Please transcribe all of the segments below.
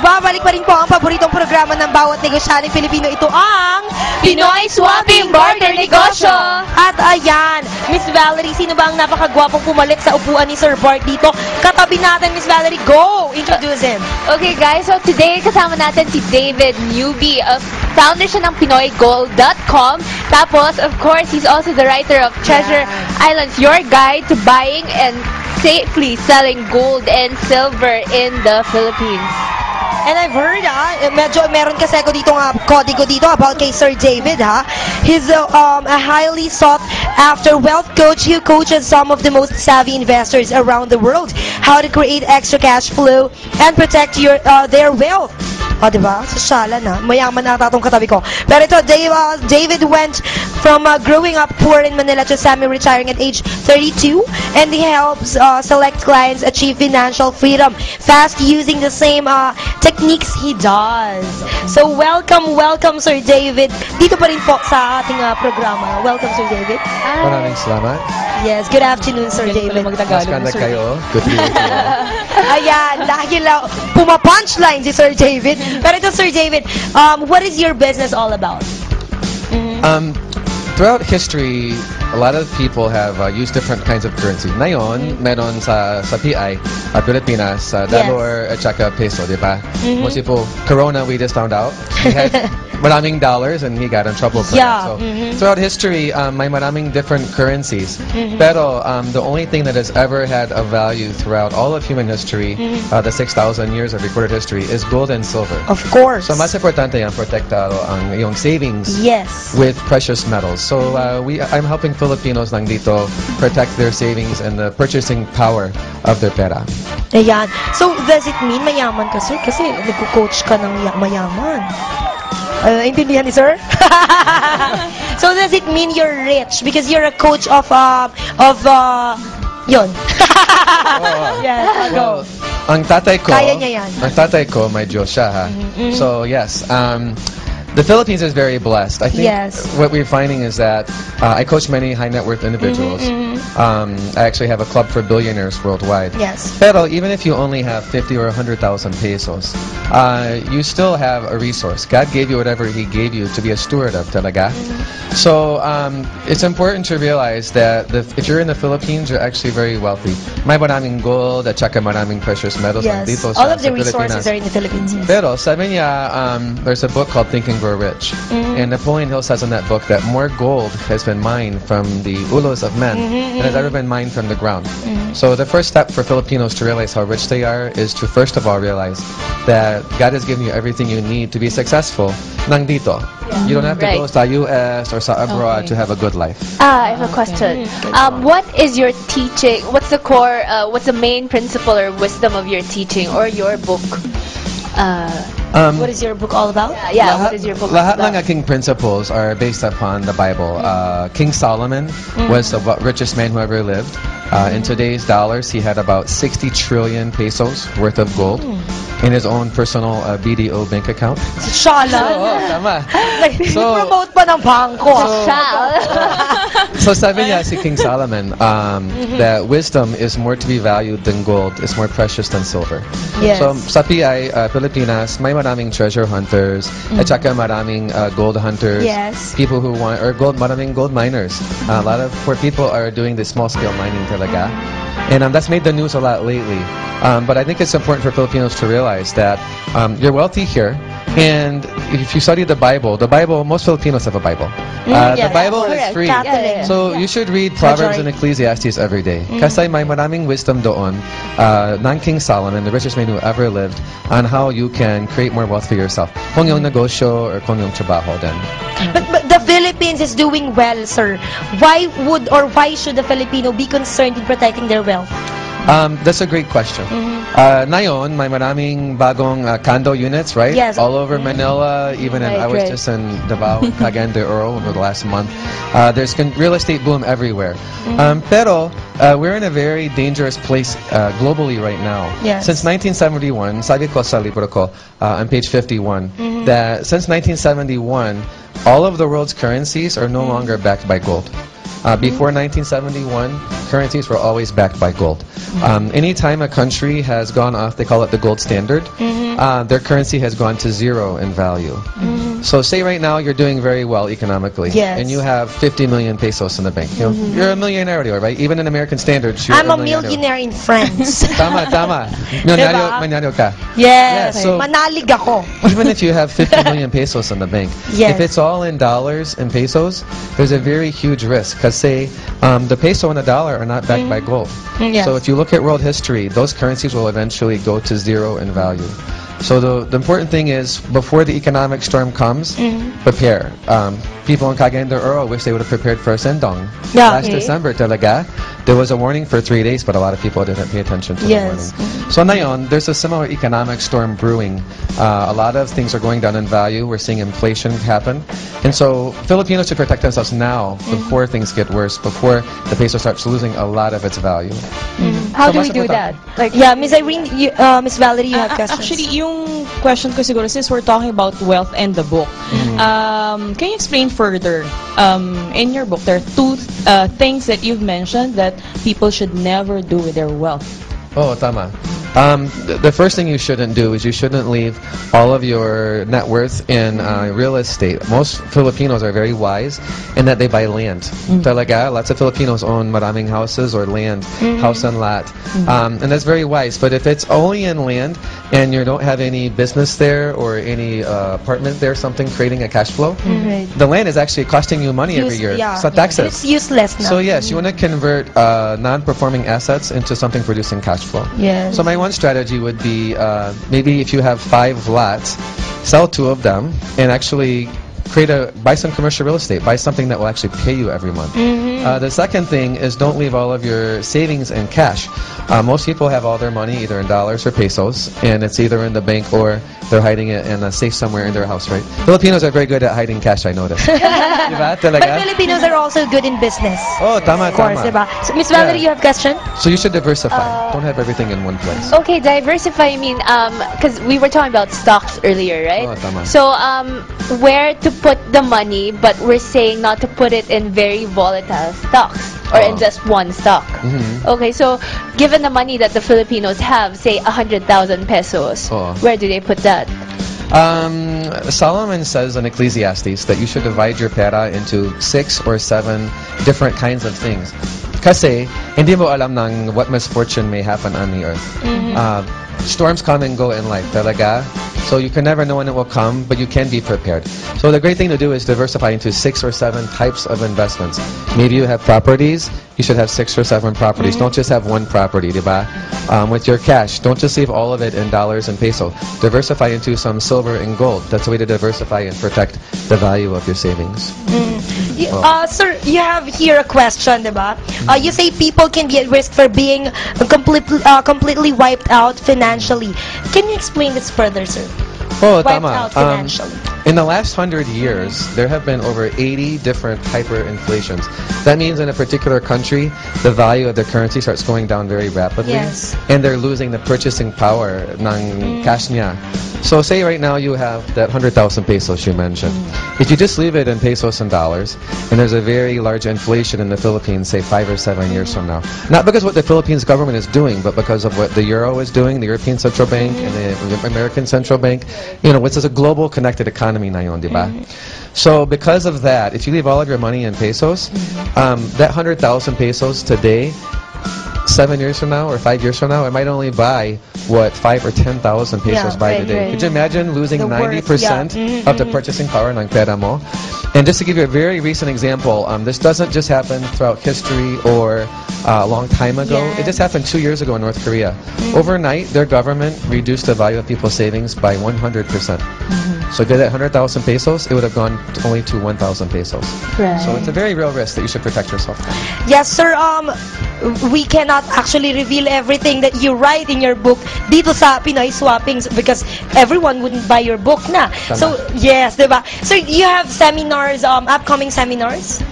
Nagbabalik pa rin po ang paboritong programa ng bawat negosyaneng Pilipino. Ito ang Pinoy Swapping Barter Negosyo. At ayan, Miss Valerie, sino ba ang napakagwapong pumalit sa upuan ni Sir Bart dito? Katabi natin, Miss Valerie. Go! Introduce him. Okay guys, so today kasama natin si David Newby, founder siya ng PinoyGold.com. Tapos, of course, he's also the writer of Treasure Islands, your guide to buying and safely selling gold and silver in the Philippines. And I've heard, medyo meron kasi ako dito kodigo dito about kay Sir David, He's a highly sought after wealth coach who coaches some of the most savvy investors around the world how to create extra cash flow and protect their wealth. O, diba? Sosyala na. Mayaman na atong katabi ko. Pero ito, David went from growing up poor in Manila to semi-retiring at age 32, and he helps select clients achieve financial freedom fast using the same techniques he does. So, welcome, Sir David. Dito pa rin po sa ating programa. Welcome, Sir David. Maraming salamat. Yes, good afternoon, Sir David. Mas ganda kayo. Good to meet you. Ayan, dahil puma-punchline si Sir David. Pero ito, Sir David, what is your business all about? Throughout history, a lot of people have used different kinds of currency. Ngayon, meron sa PI, Pilipinas, dollar at saka peso, di ba? Most people, Corona, we just found out. He had maraming dollars and he got in trouble for that. So, throughout history, may maraming different currencies. Pero the only thing that has ever had a value throughout all of human history, the 6,000 years of recorded history, is gold and silver. Of course. So, mas importante yan, protektado ang iyong savings with precious metals. So, I'm helping Filipinos lang dito protect their savings and the purchasing power of their pera. Ayan. So, does it mean mayaman ka, sir? Kasi nagko-coach ka ng mayaman. Intindihan ni sir? So, does it mean you're rich? Because you're a coach of yun. Yes, well, ang tatay ko, kaya niya yan. Ang tatay ko, may Diyos siya, ha? So, yes. The Philippines is very blessed. I think what we're finding is that I coach many high net worth individuals. I actually have a club for billionaires worldwide. Yes. Pero even if you only have 50 or 100,000 pesos, you still have a resource. God gave you whatever He gave you to be a steward of talaga. So it's important to realize that if you're in the Philippines, you're actually very wealthy. May maraming gold at saka maraming precious metals. Dito all of the resources are in the Philippines. Pero sabi niya, there's a book called Think and Grow Rich. And Napoleon Hill says in that book that more gold has been mined from the ulos of men than has ever been mined from the ground. So the first step for Filipinos to realize how rich they are is to first of all realize that God has given you everything you need to be successful nang dito. You don't have to go sa US or sa abroad to have a good life. I have a question. What is your teaching? What's the core, what's the main principle or wisdom of your teaching or your book? What is your book all about? What is your book lahat about? ng aking principles are based upon the Bible. King Solomon was the richest man who ever lived. In today's dollars, he had about 60 trillion pesos worth of gold in his own personal BDO bank account. Shala. Tama. Promote pa ng bangko. So sabi niya si King Solomon that wisdom is more to be valued than gold, is more precious than silver. Yes. So sa PI, Pilipinas, may maraming treasure hunters, at saka maraming gold hunters. Yes. People who want, or maraming gold miners. A lot of poor people are doing this small scale mining talaga. And that's made the news a lot lately. But I think it's important for Filipinos to realize that you're wealthy here, and if you study the Bible, most Filipinos have a Bible. The Bible is free. So you should read Proverbs and Ecclesiastes every day. Kasi may maraming wisdom doon ng King Solomon, the richest man who ever lived, on how you can create more wealth for yourself. Kung yung negosyo or kung yung trabaho din. But the Philippines is doing well, sir. Why should the Filipino be concerned in protecting their wealth? That's a great question. Ngayon, may maraming bagong condo units, right? Yes. All over Manila, even I was just in Davao, Cagayan de Oro over the last month. There's real estate boom everywhere. Pero we're in a very dangerous place globally right now. Yes. Since 1971, sabi ko sa libro ko on page 51, that since 1971, all of the world's currencies are no longer backed by gold. Before 1971, currencies were always backed by gold. Anytime a country has gone off, they call it the gold standard, their currency has gone to zero in value. So say right now you're doing very well economically, and you have 50 million pesos in the bank. You're a millionaire already, right? Even in American standards, you're I'm a millionaire in France. Tama, tama. Milyonaryo ka. Yes. Yeah, so manalig ako. even if you have 50 million pesos in the bank, if it's all in dollars and pesos, there's a very huge risk. Because say the peso and the dollar are not backed by gold. So if you look at world history, those currencies will eventually go to zero in value. So the important thing is, before the economic storm comes, prepare. People in Cagayan de Oro wish they would have prepared for a sendong. Last December, talaga, there was a warning for 3 days, but a lot of people didn't pay attention to the warning. So ngayon, there's a similar economic storm brewing. A lot of things are going down in value. We're seeing inflation happen. And so Filipinos should protect themselves now before things get worse, before the peso starts losing a lot of its value. How do we do that? Like, Miss Irene, Miss Valerie, you have questions? Actually, yung question ko siguro, since we're talking about wealth and the book, can you explain further? In your book, there are two things that you've mentioned that people should never do with their wealth. Oh, tama. The first thing you shouldn't do is you shouldn't leave all of your net worth in real estate. Most Filipinos are very wise in that they buy land. Talaga, lots of Filipinos own maraming houses or land, house and lot. And that's very wise. But if it's only in land and you don't have any business there or any apartment there, something creating a cash flow, the land is actually costing you money every year. So taxes. It's useless now. So yes, you want to convert non-performing assets into something producing cash flow. Yes. So my one strategy would be maybe if you have 5 lots, sell 2 of them and actually buy some commercial real estate. Buy something that will actually pay you every month. The second thing is don't leave all of your savings in cash. Most people have all their money either in dollars or pesos, and it's either in the bank or they're hiding it in a safe somewhere in their house, right? Filipinos are very good at hiding cash, I noticed. Diba? But Filipinos are also good in business. Oh, tama, of course, tama. diba? So, Miss Valerie, you have a question? So you should diversify. Don't have everything in one place. Okay, diversify, I mean, because we were talking about stocks earlier, right? Oh, tama. So, where to put the money, but we're saying not to put it in very volatile stocks or in just one stock. Okay, so given the money that the Filipinos have, say 100,000 pesos, where do they put that? Solomon says in Ecclesiastes that you should divide your pera into 6 or 7 different kinds of things. Kasi hindi mo alam ng what misfortune may happen on the earth. Storms come and go in life, talaga. So you can never know when it will come, but you can be prepared. So the great thing to do is diversify into 6 or 7 types of investments. Maybe you have properties, you should have 6 or 7 properties. Don't just have one property, diba? With your cash, don't just leave all of it in dollars and peso. Diversify into some silver and gold. That's a way to diversify and protect the value of your savings. Sir, you have here a question, diba? You say people can be at risk for being completely wiped out financially. Can you explain this further, sir? Oh, Wiped tama. out financially. In the last 100 years, there have been over 80 different hyperinflations. That means in a particular country, the value of the currency starts going down very rapidly. Yes. And they're losing the purchasing power ng cash niya. So say right now you have that 100,000 pesos you mentioned. If you just leave it in pesos and dollars, and there's a very large inflation in the Philippines, say 5 or 7 years from now, not because what the Philippines government is doing, but because of what the Euro is doing, the European Central Bank and the American Central Bank, which is a global connected economy na yun, diba? So because of that, if you leave all of your money in pesos, that 100,000 pesos today, 7 years from now or 5 years from now, it might only buy what 5 or 10,000 pesos by today. Could you imagine losing 90% of the purchasing power ng pera mo? And just to give you a very recent example, this doesn't just happen throughout history or a long time ago. It just happened 2 years ago in North Korea. Overnight, their government reduced the value of people's savings by 100%. So if you had 100,000 pesos, it would have gone only to 1,000 pesos. Right. So it's a very real risk that you should protect yourself from. Yes, sir. We cannot actually reveal everything that you write in your book dito sa Pinoy Swappings because everyone wouldn't buy your book na. Tama. So, yes, diba? So, you have seminars, upcoming seminars?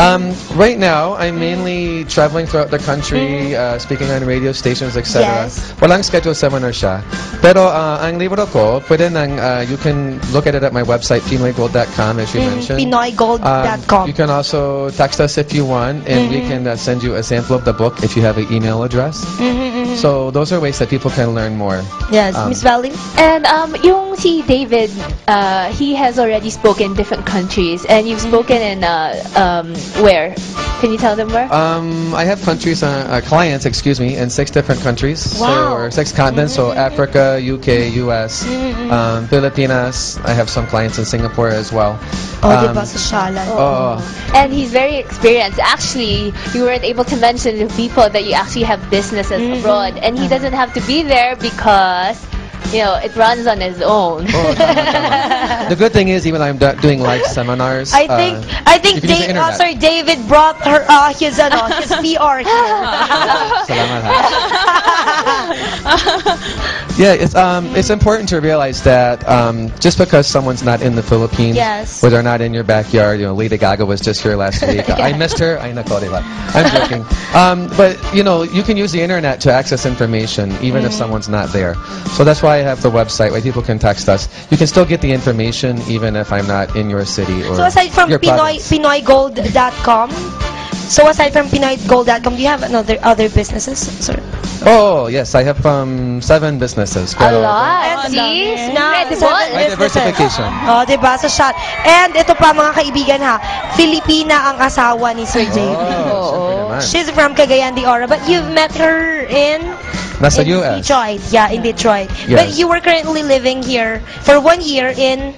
Right now, I'm mainly traveling throughout the country, speaking on radio stations, etc. Yes. Walang schedule seminar siya. Pero ang libro ko, pwede nang, you can look at it at my website, pinoygold.com, as you mentioned. Pinoygold.com. You can also text us if you want, and we can send you a sample of the book if you have an email address. So those are ways that people can learn more. Yes, Miss Valley? And yung si David, he has already spoken in different countries, and you've spoken in where? Can you tell them where? I have clients, in 6 different countries. Wow. Or 6 continents, so Africa, UK, US, Pilipinas. I have some clients in Singapore as well. Diba, sa Shalan. And he's very experienced. Actually, you weren't able to mention the people that you actually have businesses abroad, and he doesn't have to be there because, you know, it runs on his own. The good thing is, even I'm doing live seminars. I think Sir David brought his PR here. Salamat, ha? Yeah, it's important to realize that just because someone's not in the Philippines, Yes. or they're not in your backyard, you know, Lady Gaga was just here last week. I missed her. Ay, nako, diba? I'm joking. But you know, you can use the internet to access information even if someone's not there. So that's why I have the website where people can text us. You can still get the information even if I'm not in your city or So aside from your province. Pinoygold.com, do you have other businesses, sir? Oh, yes, I have 7 businesses. A Pero- lot. See? Incredible. My diversification. Diba, sa shot. And ito pa, mga kaibigan ha, Filipina ang asawa ni Sir David. Siyempre naman. She's from Cagayan de Oro, but you've met her in Nasa US. Detroit. Yeah, in Detroit. Yes. But you were currently living here for 1 year in...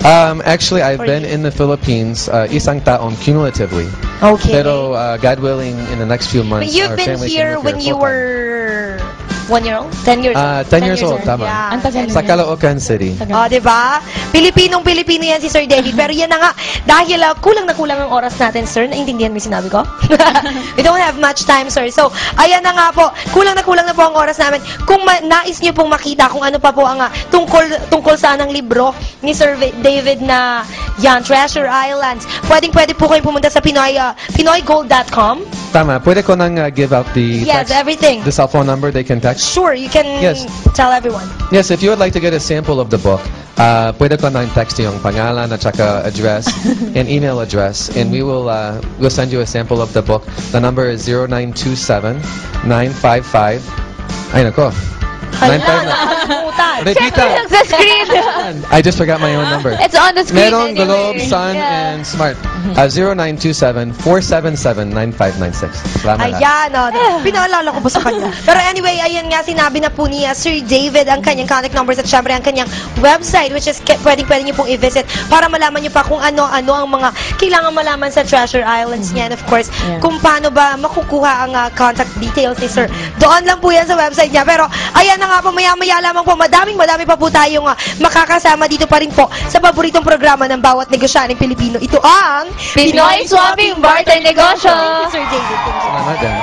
Actually, I've been in the Philippines isang taon cumulatively. Okay. Pero God willing, in the next few months, But you've our been family's here gonna move when you full-time. were 1 year old? 10 years old? 10 years old, tama. Yeah. Ang tagal Sa Caloocan City. Diba? Pilipinong-Pilipino yan si Sir David. Pero yan na nga, dahil kulang na kulang ang oras natin, sir. Naintindihan mo yung sinabi ko? We don't have much time, sir. So, ayan na nga po. Kulang na po ang oras namin. Kung nais nyo pong makita kung ano pa po ang tungkol sa anang libro ni Sir David na yan, Treasure Islands, pwede po kayong pumunta sa pinoygold.com. Tama. Pwede ko nang give out the Yes, text, everything. the cell phone number they can text. Sure, you can Yes. tell everyone. Yes, if you would like to get a sample of the book, pwede ko nang text yung pangalan at saka address and email address, and we'll send you a sample of the book. The number is 0927-955. Ay, nako. 959. Repita. Check the screen. I just forgot my own number. It's on the screen. Merong, anyway. Globe, Sun, Yeah. and Smart. 0927-477-9596. Salamat. Ayan, pinaalala ko po sa kanya. Pero anyway, ayan nga, sinabi na po ni Sir David ang kanyang contact numbers at syempre ang kanyang website, which is pwede niyo pong i-visit para malaman niyo pa kung ano-ano ang mga kailangan malaman sa Treasure Islands niya. And of course, kung paano ba makukuha ang contact details ni Sir. Doon lang po yan sa website niya. Pero ayan na nga po, maya-maya lamang po, madami pa po tayong makakasama dito pa rin po sa paboritong programa ng bawat negosyaneng Pilipino. Ito ang Pinoy Swapping Barter Negosyo. Thank you, Sir David. Thank you. Salamat din.